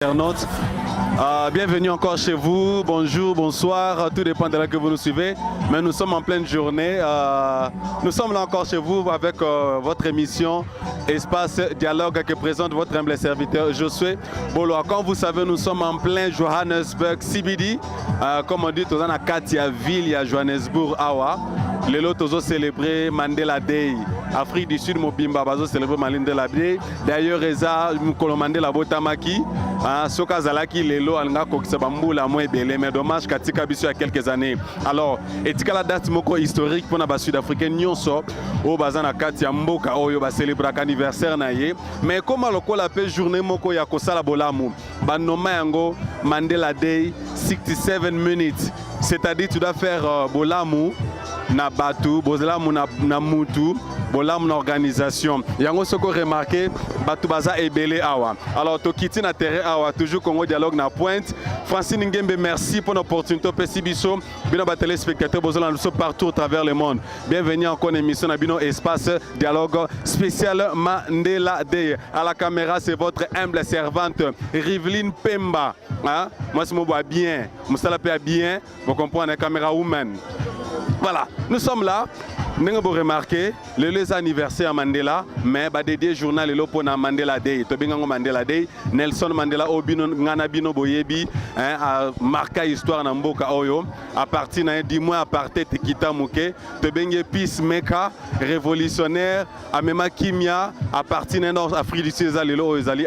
Internautes, bienvenue encore chez vous, bonjour, bonsoir, tout dépend de là que vous nous suivez, mais nous sommes en pleine journée, nous sommes là encore chez vous avec votre émission Espace Dialogue que présente votre humble serviteur Josué Bolo. Comme vous savez, nous sommes en plein Johannesburg CBD, comme on dit, tous en Katia ville à Johannesburg, Awa. Les lots tous célébrer Mandela Day. Afrique du Sud, Mobimba, bazo célébrer Mandela Day. D'ailleurs, Eza, Mukolo Mandela Botamaki, Soka Zalaki, Lelo, Alanga Koksabambu, la moins belé, mais dommage Katika Bissou il y a quelques années. Alors, et la date moko historique pour la Sud-Africaine, Nyonso, au Bazana Katia Mboka, Oyo, va célébrer l'anniversaire naïe. Mais comment le col appelle journée moko Yakosala Bolamu, Banoma Yango, Mandela Day, 67 minutes. C'est-à-dire, tu dois faire Bolamu. Na batu, bozelamu na mutu, bolamu na organisation. Yango soko remarqué, batu baza ebele awa. Alors to kiti na terrain awa, toujours Congo Dialogue na pointe. Francine Ngembe, merci pour l'opportunité pesi biso. Bino ba téléspectateurs bozela nous partout à travers le monde. Bienvenue encore en émission na bino Espace Dialogue spécial Mandela Day. À la caméra, c'est votre humble servante Riveline Pemba. Hein? Moi c'est mon bois bien, Moussala bien, vous comprenez la caméra woman. Voilà, nous sommes là. Nous avons remarqué les anniversaires à Mandela, mais dédié journal pour Mandela Day. Tobingango Mandela Day, Nelson Mandela Obino Nganabino Boyebi a marqué l'histoire na mboka oyo. À partir de 10 mois à partir de Kita Mouke, Tobinge peacemaker, révolutionnaire, Amema Kimia, à partir de l'Afrique du Sud,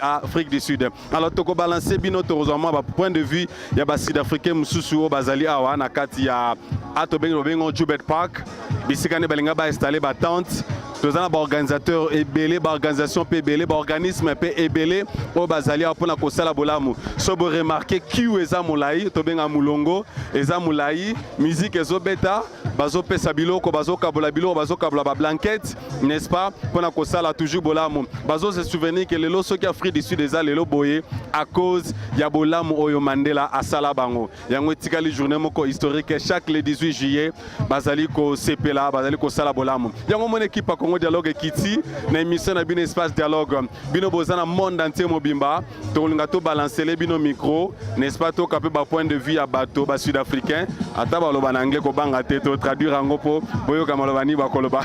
Afrique du Sud. Alors toko balancer bino torozama point de vue, il y a des Sud-Africains mususu bazali awa na kati ya Atobengo Jubet Park. Bisikane balinga ba installer ba tente. Tous un organisateur ebele, ba organisation pe ebele, ba organisme pe ebele o bazali pour na kosala bolamu. So bo remarquer qui eza mulai, to benga mulongo, eza mulai, musique ezo beta, bazo pesa biloko, bazo kabola biloko, bazo kabola ba blanquette, n'est-ce pas? Pour na kosala toujours bolamu. Bazo se souvenir que lelo so ki Afrique du Sud eza lelo boye à cause ya bolamu oyo Mandela asala bango. Yango tikali journée moko historique chaque le 18 juillet, bazali ko sepela, bazali ko sala bolamu. Yango mon équipe a Congo Dialogue Kiti, na émission na bino Espace Dialogue, bino bozana monde entier mobimba, to linga to balancer les bino micro, n'est-ce pas to capé ba point de vue à bateau ba sud-africain, ata ba loba na anglais ko banga te to traduire en gopo, boyo kamaloba ni ba koloba.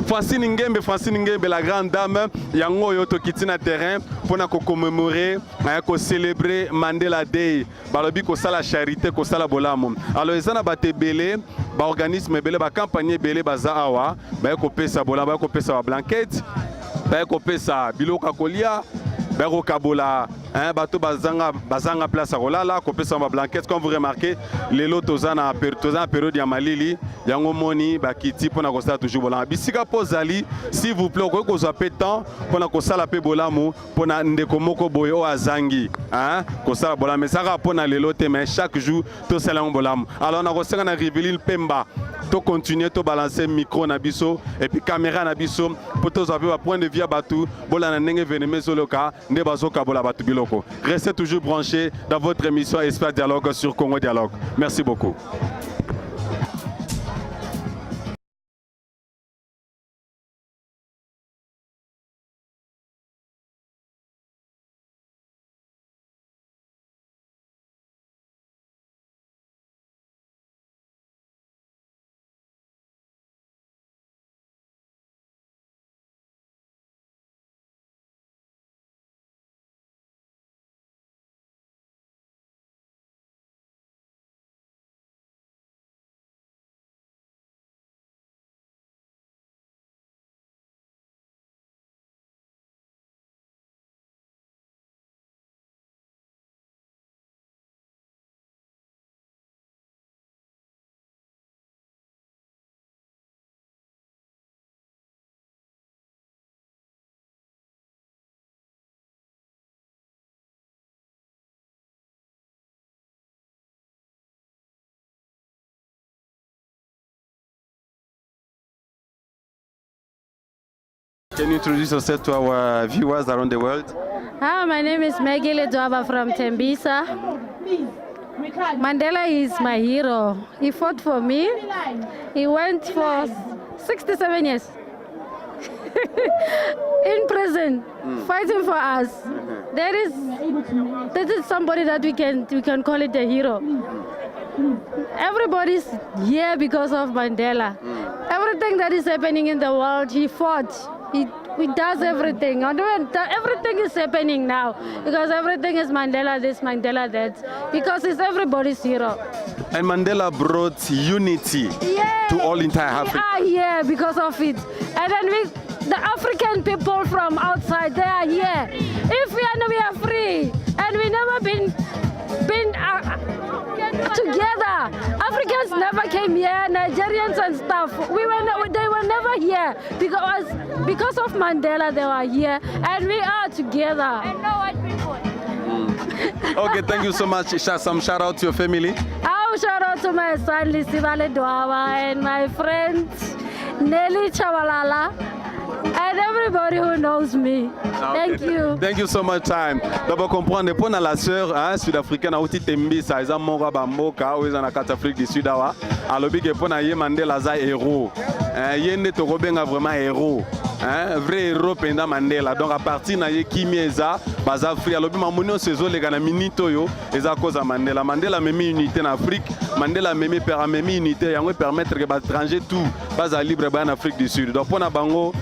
Francine Ngembe la grande dame, yango yo to kiti na terrain pour na ko commémorer, ko célébrer Mandela Day, balobi ko sala charité, ko sala bolamu. Alors ezana bate belé, ba organisme belé, ba campagne belé baza awa, ba ko pesa bolamu, ba ko pesa ba blanquette, ba ko pesa biloka kolia, ba ko kabola bateau bazanga place à rolala, ko pesa ba blanquette. Comme vous remarquez, les lots tozana période ya malili, yango moni ba kiti pona ko sala toujours bolamu. Bisika pozali, s'il vous plaît, ko zape temps pona ko sala pe bolamu, pona ndeko moko boyo o azangi, ko sala bolamu. Mais ça va pona les lots mais chaque jour to sala bolamu. Alors na ko sala na Riveline Pemba. To continuer to balancer micro na biso et puis caméra na biso pour tous avoir point de vue à batou bola na ndenge veneme soloka nde bazoka bola batu biloko. Restez toujours branchés dans votre émission Espace Dialogue sur Congo Dialogue. Merci beaucoup. Can you introduce yourself to our viewers around the world? Hi, my name is Maggie Ledwaba from Tembisa. Mandela is my hero. He fought for me. He went for 67 years in prison, fighting for us. this is somebody that we can call it a hero. Everybody's here because of Mandela. Everything that is happening in the world, he fought. He does everything. Everything is happening now because everything is Mandela this, Mandela that. Because it's everybody's hero. And Mandela brought unity to all entire Africa. We are here because of it. And then the African people from outside, they are here. If we are free, and we never been together. Africans never came here, Nigerians and stuff. They were never here because of Mandela. They were here, and we are together. And no white people. Okay, thank you so much. Some shout out to your family. I'll shout out to my son Lisibale Dwawa and my friend Nelly Chawalala. And everybody who knows me. Thank you. Thank you so much, time. D'abord comprendre pour la sœur sud-africaine a outi tembi ça ils ont mora bamboka ou ils en a Afrique du Sud awa. Alors big pour na Mandela za héros. Yende to robenga vraiment héros. Vrai héros pendant Mandela. Donc à partir na ye kimieza baza free alors bima monio sezo les gana minito yo eza cause Mandela. Mandela memi unité en Afrique. Mandela memi unité yango permettre que ba étranger tout baza libre ba en Afrique du Sud. Donc pour na bango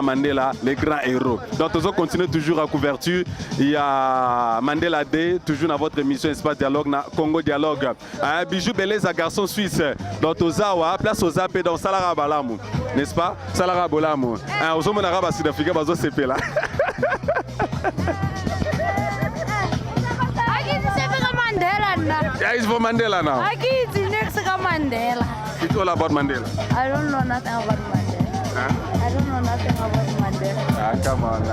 Mandela, les grands héros. Donc, nous continuons toujours à couverture. Il y a Mandela Day, toujours dans votre émission Espace Dialogue, Congo Dialogue. Bijou Beleza, garçon suisse. Donc, Ozawa, place aux AP dans Salara Balamu. N'est-ce pas? Salara Balamu. Aux hommes arabes sud-africains, bazo CP là. Yeah, it's for Mandela now. It's next to Mandela. It's all about Mandela. I don't know nothing about Mandela. I don't know nothing about Mandela. Come on,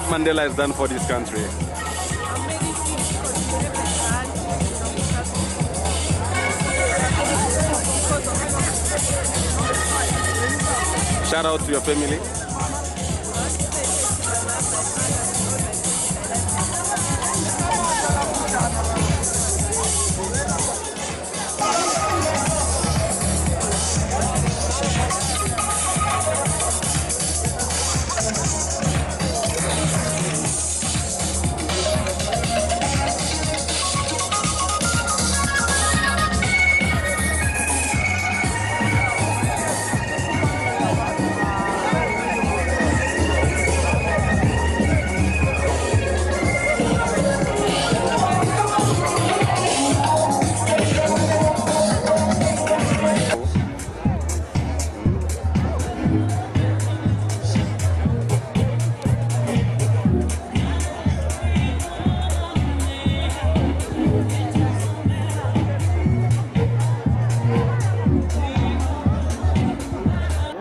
Mandela has done for this country? Shout out to your family.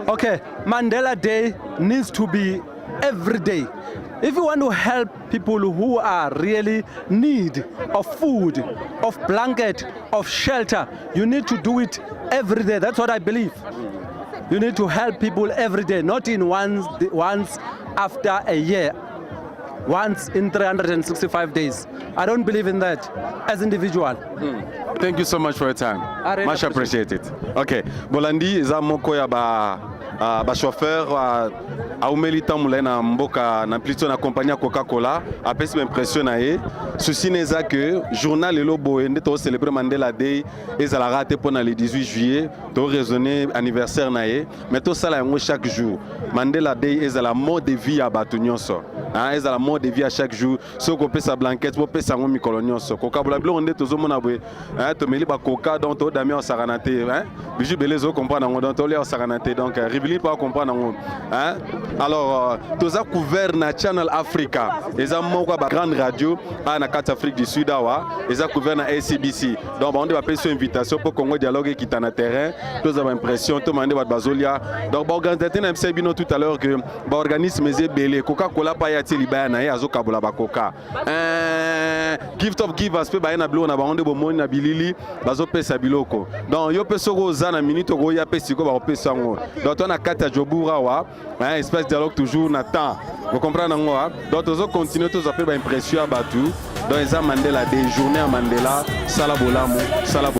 Okay, Mandela Day needs to be every day. If you want to help people who are really need of food, of blanket, of shelter, you need to do it every day. That's what I believe. You need to help people every day, not in once after a year, once in 365 days. I don't believe in that as individual. Thank you so much for your time. really Much appreciated. Okay. Bolandi za moko ya ba chauffeur aumeli tamula na mboka na plutôt na compagnie Coca-Cola apesi m'impression na ye ceci n'est que journal lelo boende to célébrer Mandela Day ezalaka te pona le 18 juillet to raisonner anniversaire na ye mais to sala yango chaque jour. Mandela Day ezala mode de vie à bato nyonso. Ezala mode de vie à chaque jour so ko pesa blanquette po pesa ngo mikolo nyonso kokabula bilo onde tozo mona boye to meli ba coca donc to dami on saranate biju belezo comprendre ngo donc to le saranate donc rivili pas comprendre ngo alors toza couvert na Channel Africa eza moko ba grande radio na carte Afrique du Sud awa eza couvert na SABC donc on va passer invitation pour Congo dialogue qui est na terrain toza ba impression to mande ba bazolia donc ba organisateur na MCB no tout à l'heure que ba organisme ze belé Coca-Cola pa ya tiliba na ya zo kabula ba coca gift of givers pe ba na blo na ba onde bo moni na bilili bazo pesa biloko donc yo peso ko za na minute ko ya pesi ko ba pesa ngo donc on a carte Jobura wa espèce dialogue toujours na temps vous comprenez ngo donc tozo continuer tozo pe ba impression ba tout donc eza Mandela Day journée à Mandela sala bolamu sala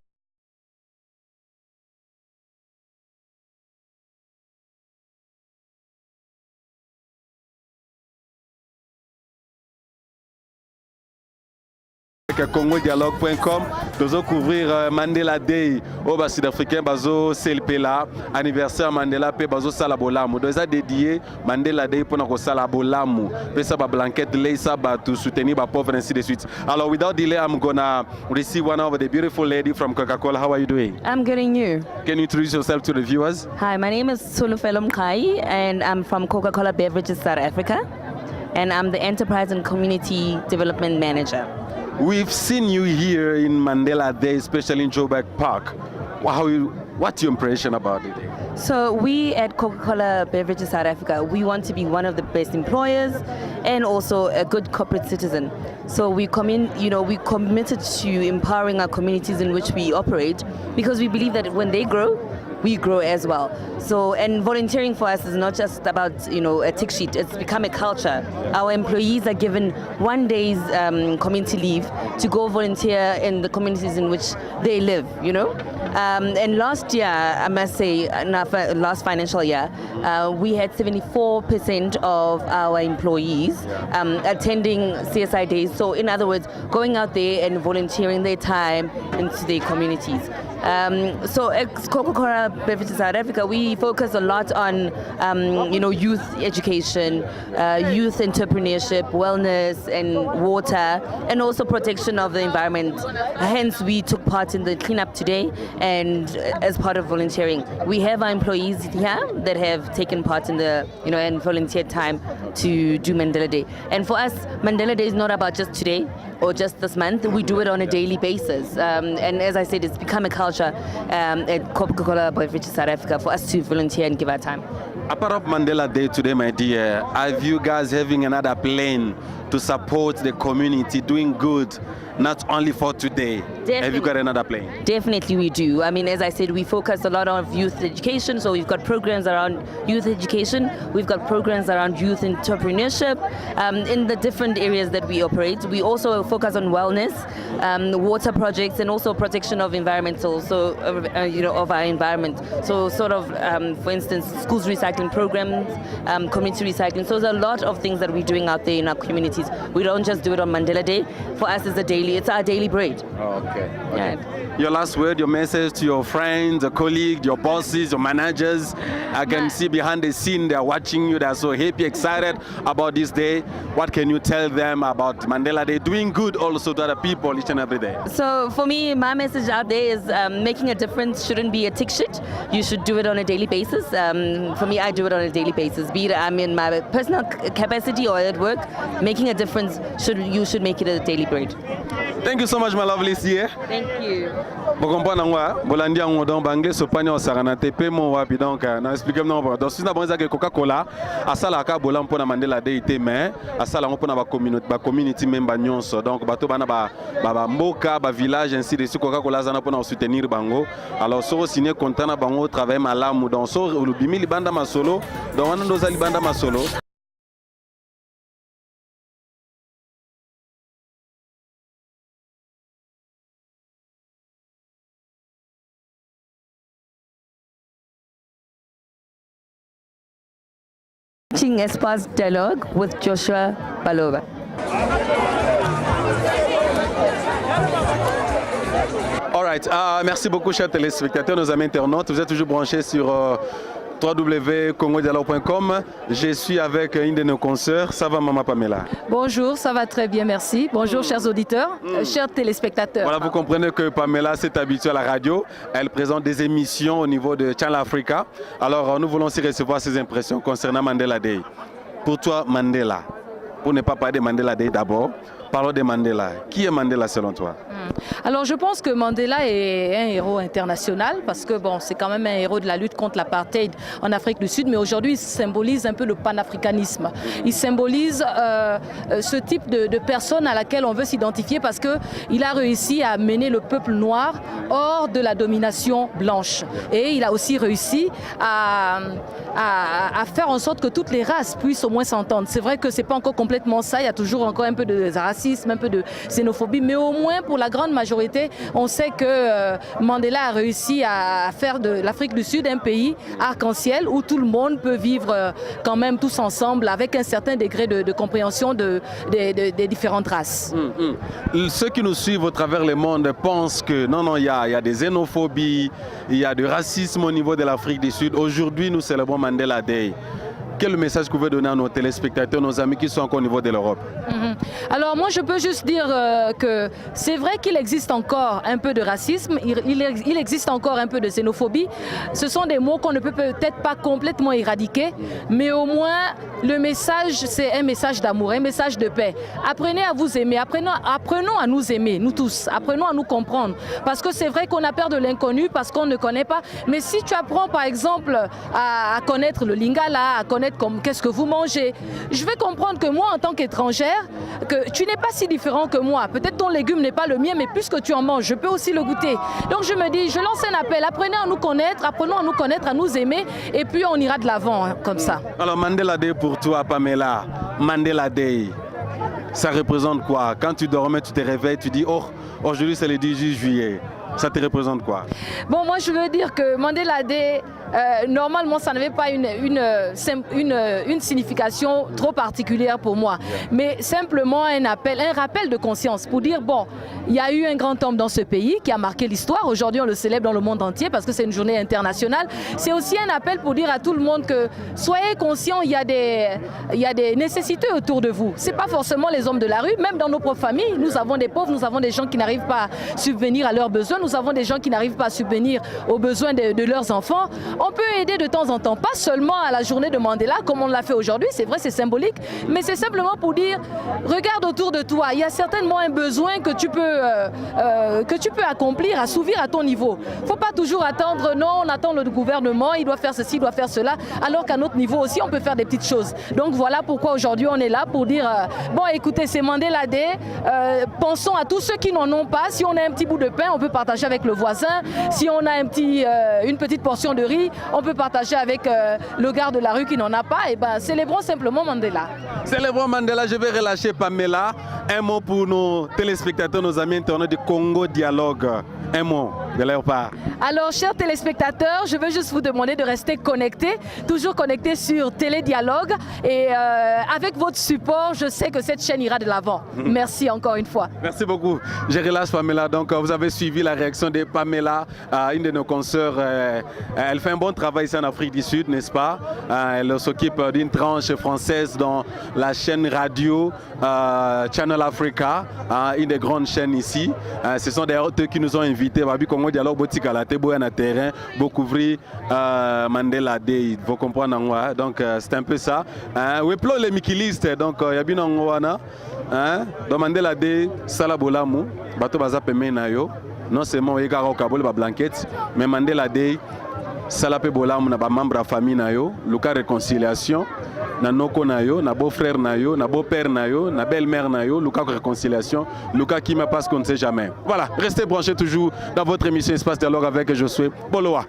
congodialogue.com dozo couvrir Mandela Day au bas sud-africain bazo CLPLA anniversaire Mandela pe bazo sala bolamu donc ça dédié Mandela Day pour na ko sala bolamu pe ça ba blanquette leisa ba to soutenir ba pauvre ainsi de suite. Alors without delay I'm gonna receive one of the beautiful lady from Coca-Cola. How are you doing? I'm getting you. Can you introduce yourself to the viewers? Hi, my name is Solufelo Mkai and I'm from Coca-Cola Beverages South Africa and I'm the Enterprise and Community Development Manager. We've seen you here in Mandela Day, especially in Joburg Park. What's your impression about it? So we at Coca-Cola Beverages South Africa, we want to be one of the best employers and also a good corporate citizen. So we committed to empowering our communities in which we operate because we believe that when they grow, we grow as well. So, and volunteering for us is not just about, a tick sheet. It's become a culture. Our employees are given 1 day's community leave to go volunteer in the communities in which they live, And last year, I must say, last financial year, we had 74% of our employees attending CSI days. So in other words, going out there and volunteering their time into their communities. So at Coca-Cola Beverages South Africa, we focus a lot on, youth education, youth entrepreneurship, wellness and water, and also protection of the environment. Hence, we took part in the cleanup today and as part of volunteering. We have our employees here that have taken part in the, and volunteered time to do Mandela Day. And for us, Mandela Day is not about just today. or just this month. We do it on a daily basis. And as I said, it's become a culture at Coca-Cola Beverages South Africa for us to volunteer and give our time. Apart of Mandela Day today, my dear, are you guys having another plan to support the community, doing good, not only for today? Definitely. Have you got another plan? Definitely we do. I mean, as I said, we focus a lot on youth education, so we've got programs around youth education, we've got programs around youth entrepreneurship in the different areas that we operate. We also focus on wellness, water projects, and also protection of environmental, so of our environment. So sort of, for instance, schools recycling programs, community recycling. So there's a lot of things that we're doing out there in our communities. We don't just do it on Mandela Day. For us, it's our daily bread. Oh, okay. Yeah. Your last word, your message to your friends, your colleagues, your bosses, your managers. I can see behind the scene they're watching you. They're so happy, excited about this day. What can you tell them about Mandela Day? Doing good also to other people each and every day. So for me, my message out there is making a difference shouldn't be a tick sheet. You should do it on a daily basis. For me, I do it on a daily basis. Be it I'm in my personal capacity or at work, making a difference, you should make it a daily bread. Thank you so much, my lovely sister. Thank you. Vous comprenez moi, bolandi en donc anglais so pani o sarana tepe mo wapi donc na expliquer non donc si na bonza que Coca-Cola asala ka bola mpona Mandela Day te mais asala mpona ba community member nyonso donc bato bana ba mboka ba village ainsi de suite Coca-Cola zana mpona soutenir bango alors so signer contrat na bango travail malamu donc so lubimi libanda masolo donc wana ndoza libanda masolo. Espace Dialogue with Joshua Balova. All right, merci beaucoup chers téléspectateurs, nos amis internautes. Vous êtes toujours branchés sur www.congodialogue.com. Je suis avec une de nos consoeurs. Ça va, Maman Pamela? Bonjour, ça va très bien, merci. Bonjour, chers auditeurs, chers téléspectateurs. Voilà, vous comprenez que Pamela s'est habituée à la radio. Elle présente des émissions au niveau de Channel Africa. Alors, nous voulons aussi recevoir ses impressions concernant Mandela Day. Pour toi, Mandela, pour ne pas parler de Mandela Day d'abord, parlons de Mandela. Qui est Mandela selon toi? Alors je pense que Mandela est un héros international parce que bon, c'est quand même un héros de la lutte contre l'apartheid en Afrique du Sud, mais aujourd'hui il symbolise un peu le panafricanisme. Il symbolise ce type de personne à laquelle on veut s'identifier parce qu'il a réussi à mener le peuple noir hors de la domination blanche. Et il a aussi réussi à faire en sorte que toutes les races puissent au moins s'entendre. C'est vrai que ce n'est pas encore complètement ça, il y a toujours encore un peu de racisme, un peu de xénophobie, mais au moins pour la grande majorité, on sait que Mandela a réussi à faire de l'Afrique du Sud un pays arc-en-ciel où tout le monde peut vivre quand même tous ensemble avec un certain degré de compréhension des différentes races. Ceux qui nous suivent au travers le monde pensent que non, il y a des xénophobies, il y a du racisme au niveau de l'Afrique du Sud. Aujourd'hui, nous célébrons Mandela Day. Quel message vous pouvez donner à nos téléspectateurs, nos amis qui sont encore au niveau de l'Europe? Alors moi je peux juste dire que c'est vrai qu'il existe encore un peu de racisme, il existe encore un peu de xénophobie. Ce sont des mots qu'on ne peut peut-être pas complètement éradiquer, mais au moins le message c'est un message d'amour, un message de paix. Apprenez à vous aimer, apprenons à nous aimer, nous tous, apprenons à nous comprendre. Parce que c'est vrai qu'on a peur de l'inconnu, parce qu'on ne connaît pas, mais si tu apprends par exemple à connaître le lingala, à connaître comme qu'est-ce que vous mangez, je vais comprendre que moi en tant qu'étrangère, que tu n'es pas si différent que moi. Peut-être ton légume n'est pas le mien, mais puisque tu en manges, je peux aussi le goûter. Donc je me dis, je lance un appel, apprenez à nous connaître, apprenons à nous connaître, à nous aimer, et puis on ira de l'avant comme ça. Alors Mandela Day pour toi, Pamela, Mandela Day, ça représente quoi? Quand tu dormais, tu te réveilles, tu dis, oh, aujourd'hui c'est le 18 juillet. Ça te représente quoi? Bon, moi je veux dire que Mandela Day, normalement ça n'avait pas une signification trop particulière pour moi, mais simplement un rappel de conscience pour dire bon, il y a eu un grand homme dans ce pays qui a marqué l'histoire. Aujourd'hui on le célèbre dans le monde entier parce que c'est une journée internationale. C'est aussi un appel pour dire à tout le monde que soyez conscients, il y a des nécessités autour de vous. C'est pas forcément les hommes de la rue, même dans nos propres familles, nous avons des pauvres, nous avons des gens qui n'arrivent pas à subvenir à leurs besoins, nous avons des gens qui n'arrivent pas à subvenir aux besoins de leurs enfants. On peut aider de temps en temps, pas seulement à la journée de Mandela comme on l'a fait aujourd'hui, c'est vrai, c'est symbolique, mais c'est simplement pour dire, regarde autour de toi, il y a certainement un besoin que tu peux accomplir, assouvir à ton niveau. Il ne faut pas toujours attendre, non, on attend le gouvernement, il doit faire ceci, il doit faire cela, alors qu'à notre niveau aussi, on peut faire des petites choses. Donc voilà pourquoi aujourd'hui on est là pour dire, bon écoutez, c'est Mandela Day, pensons à tous ceux qui n'en ont pas. Si on a un petit bout de pain, on peut partager avec le voisin. Si on a une petite portion de riz, on peut partager avec le gars de la rue qui n'en a pas. Et ben, célébrons simplement Mandela. Célébrons Mandela, je vais relâcher Pamela. Un mot pour nos téléspectateurs, nos amis internautes du Congo Dialogue. Un mot de leur part. Alors, chers téléspectateurs, je veux juste vous demander de rester connectés, toujours connectés sur Télédialogue. Et avec votre support, je sais que cette chaîne ira de l'avant. Merci encore une fois. Merci beaucoup. Je relâche Pamela. Donc, vous avez suivi la réaction de Pamela, une de nos consoeurs. Elle fait un bon travail ici en Afrique du Sud, n'est-ce pas? Elle s'occupe d'une tranche française dans la chaîne radio Channel Africa, une des grandes chaînes ici. Ce sont d'ailleurs eux qui nous ont invités. Babi Congo Dialogue, Botika la Tebo na terrain, pour couvrir Mandela Day. Vous comprenez? Donc, c'est un peu ça. Oui, pour les mikilistes, donc, il y a bien un wana. Donc, Mandela Day, Salabolamu, Bato Baza Peme Nayo. Non seulement il y a un blanquette, mais Mandela Day, Salapé Bolamu, na ba membre de la famille Nayo, Luka réconciliation. Na noko nayo, na beau-frère nayo, na beau-père nayo, na belle-mère nayo, Luka réconciliation, Luka qui me passe qu'on ne sait jamais. Voilà, restez branchés toujours dans votre émission Espace Dialogue avec Josué Boloa.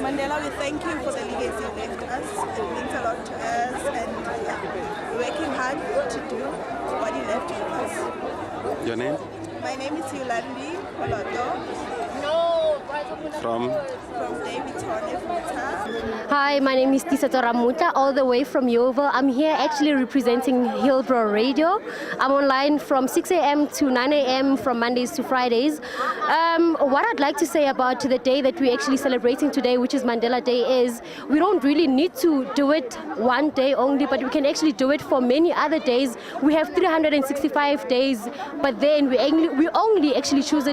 Mandela, we thank you for the legacy you left us. It means a lot to us, and we're working hard to do what you left with us. Your name? My name is Yolandi Olodo. From David Tone from Ta. Hi, my name is Tisa Toramuta, all the way from Yeovil. I'm here actually representing Hillbrow Radio. I'm online from 6 a.m. to 9 a.m. from Mondays to Fridays. What I'd like to say about the day that we're actually celebrating today, which is Mandela Day, is we don't really need to do it one day only, but we can actually do it for many other days. We have 365 days, but then we only actually choose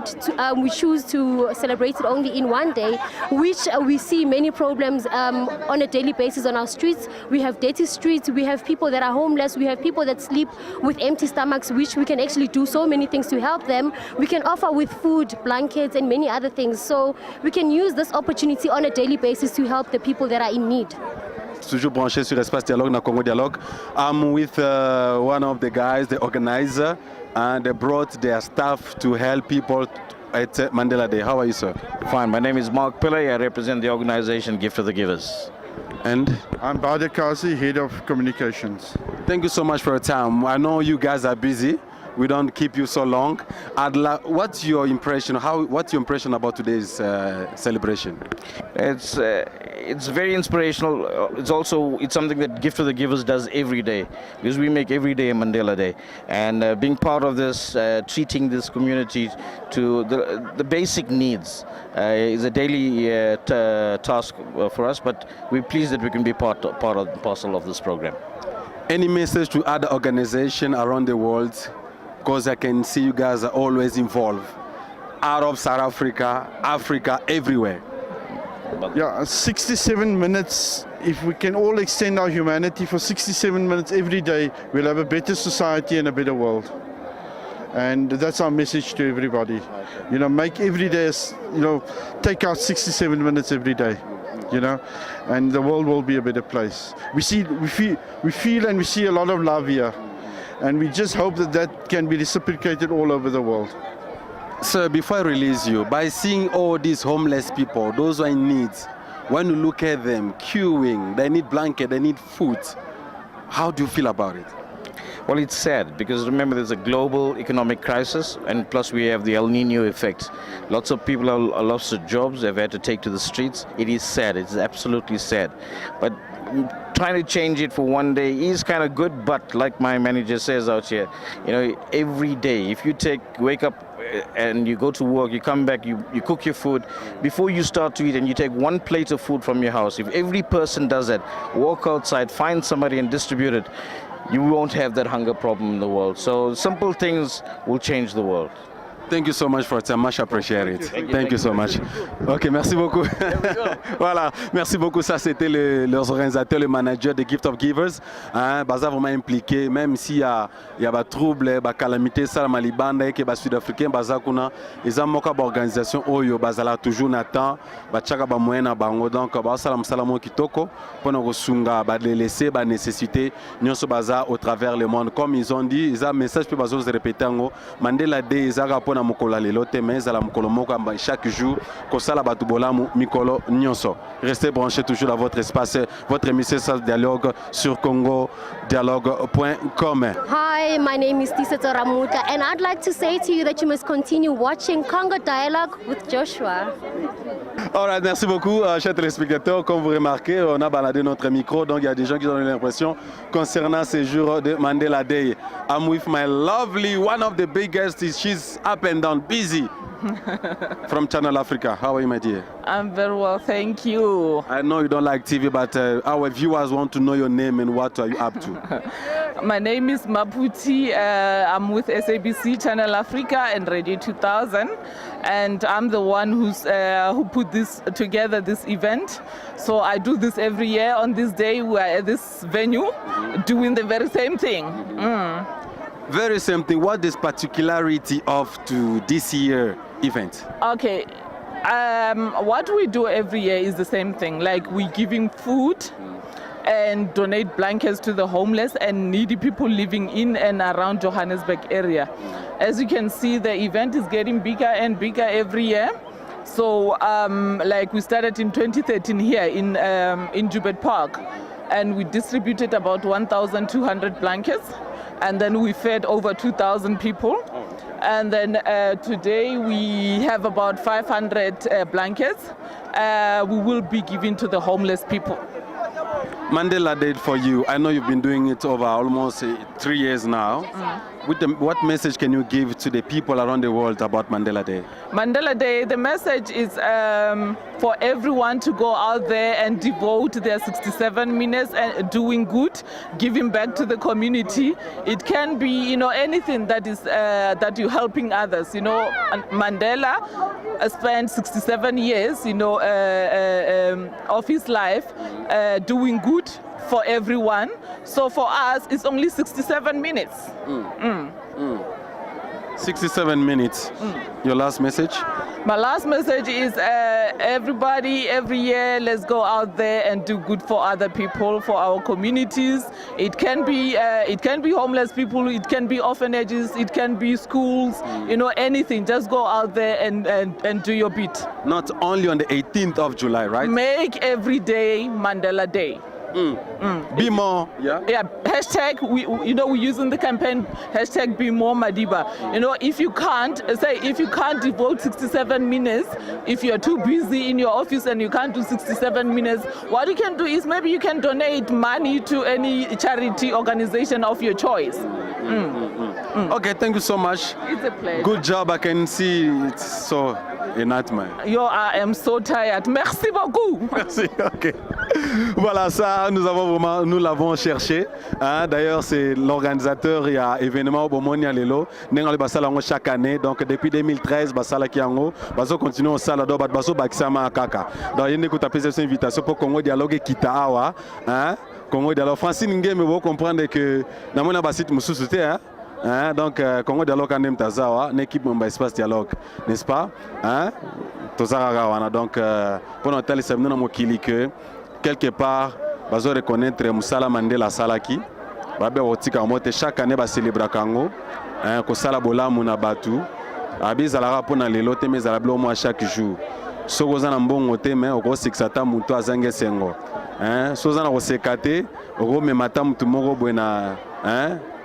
to celebrate it only in one day, which we see many problems on a daily basis on our streets. We have dirty streets, we have people that are homeless, we have people that sleep with empty stomachs, which we can actually do so many things to help them. We can offer with food, blankets, and many other things. So we can use this opportunity on a daily basis to help the people that are in need. Toujours branché sur Espace Dialogue, na Congo Dialogue. I'm with one of the guys, the organizer, and they brought their staff to help people at Mandela Day. How are you, sir? Fine. My name is Mark Pillay. I represent the organization Gift of the Givers. And? I'm Bader Kazi, Head of Communications. Thank you so much for your time. I know you guys are busy. We don't keep you so long. What's your impression? What's your impression about today's celebration? It's very inspirational. It's something that Gift of the Givers does every day, because we make every day a Mandela Day. And being part of this, treating this community to the basic needs is a daily task for us. But we're pleased that we can be part and parcel of this program. Any message to other organizations around the world? Because I can see you guys are always involved. Out of South Africa, Africa, everywhere. Yeah, 67 minutes. If we can all extend our humanity for 67 minutes every day, we'll have a better society and a better world. And that's our message to everybody. You know, make every day, take out 67 minutes every day. And the world will be a better place. We feel and we see a lot of love here. And we just hope that can be reciprocated all over the world. Sir, before I release you, by seeing all these homeless people, those who are in need, when you look at them queuing, they need blanket, they need food, how do you feel about it? Well, it's sad, because remember, there's a global economic crisis, and plus we have the El Nino effect. Lots of people are lost their jobs, they've had to take to the streets. It is sad, it's absolutely sad. But trying to change it for one day is kind of good, but like my manager says out here, every day, if you wake up and you go to work, you come back, you cook your food, before you start to eat, and you take one plate of food from your house, if every person does that, walk outside, find somebody and distribute it, you won't have that hunger problem in the world. So simple things will change the world. Thank you so much for your time. Much appreciated. Thank you so much. Ok, merci beaucoup. Voilà, merci beaucoup. Ça, c'était leurs organisateurs, le manager de Gift of Givers. Hein, Baza vraiment impliqué, même s'il y a des troubles, des calamités, ça, Malibanda et les Sud-Africains, Baza kuna, ils ont moka organisation Oyo, Baza là toujours n'attend, Bachaka ba moyen na bango, donc Baza salam salamo kitoko, pour nous sunga, ba les laisser, ba nécessité, nous sommes Baza au travers le monde. Comme ils ont dit, ils ont un message pour Baza se répéter en haut. Mandela Day, ils ont na mokolo lelo te mais ezala mokolo moko chaque jour kosala batu bolamu mikolo nyonso. Restez branchés toujours dans votre espace, votre émission Dialogue sur congodialogue.com. Hi, my name is Tiseto Ramuta, and I'd like to say to you that you must continue watching Congo Dialogue with Joshua. Alright, merci beaucoup, chers téléspectateurs. Comme vous remarquez, on a baladé notre micro, donc il y a des gens qui ont l'impression concernant ces jours de Mandela Day. I'm with my lovely, one of the biggest, she's up and down, busy. From Channel Africa. How are you, my dear? I'm very well, thank you. I know you don't like TV, but our viewers want to know your name and what are you up to? My name is Maputi. I'm with SABC Channel Africa and Radio 2000, and I'm the one who put this together, this event. So I do this every year. On this day, we are at this venue doing the very same thing. Very same thing. What is particularity of to this year event? Okay. What we do every year is the same thing. Like we're giving food and donate blankets to the homeless and needy people living in and around Johannesburg area. As you can see, the event is getting bigger and bigger every year. So like we started in 2013 here in Joburg Park, and we distributed about 1,200 blankets, and then we fed over 2,000 people. And then today we have about 500 blankets we will be giving to the homeless people. Mandela Day for you. I know you've been doing it over almost 3 years now. What message can you give to the people around the world about Mandela Day? Mandela Day, the message is for everyone to go out there and devote their 67 minutes and doing good, giving back to the community. It can be, anything that is that you're helping others. Mandela spent 67 years, of his life doing good for everyone. So for us, it's only 67 minutes. 67 minutes. Your last message? My last message is everybody, every year, let's go out there and do good for other people, for our communities. It can be homeless people, it can be orphanages, it can be schools, anything. Just go out there and do your bit. Not only on the 18th of July, right? Make every day Mandela Day. Be more. Yeah. Hashtag. We're using the campaign hashtag Be More Madiba. If you can't devote 67 minutes, if you're too busy in your office and you can't do 67 minutes, what you can do is maybe you can donate money to any charity organization of your choice. Okay, thank you so much. It's a pleasure. Good job. I can see it's so a nightmare. I am so tired. Merci beaucoup. Merci. Ok. Voilà, ça, nous l'avons cherché. D'ailleurs, c'est l'organisateur. Il y a événement au Bomonia Lelo. Nous avons chaque année. Donc, depuis 2013, Basala Kiango, Baso continue au Salado, Baso Bakisama Kaka. Donc, il y a une invitation pour Congo Dialogue Kitaawa. Congo Dialogue. Francine Ngeme, vous comprendre que dans mon abasit Moussouté, donc, Congo Dialogue Kanem Tazawa, une équipe de espace dialogue, n'est-ce pas? Donc, pour notre télé, c'est venu que quelque part, bazo reconnaître Moussala Mandela Salaki. Babe Otika Mote, chaque année, ba célébrer Kango. Kosala Bola Muna Batu. Abiz alara pona lelo te mais alablo moi chaque jour. Sokoza na mbongo te mais oko siksata muto azange sengo. Soza na kosekate, oko memata mutu moko bwena,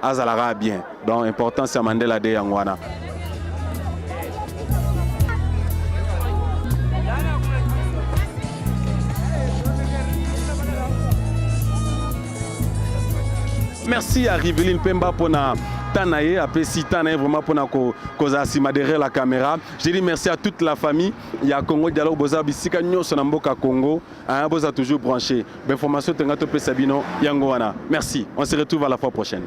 azalara bien. Donc important c'est Mandela Day yangwana. Merci à Riveline Pemba pour Tanaye, apesi Tanaye vraiment pour cause asima derrière la caméra. Je dis merci à toute la famille. Il y a Congo Dialogue Boza Bisika Nyoso Namboka Congo. Un Boza toujours branché. Information Tengato Pesabino Yangoana. Merci. On se retrouve à la fois prochaine.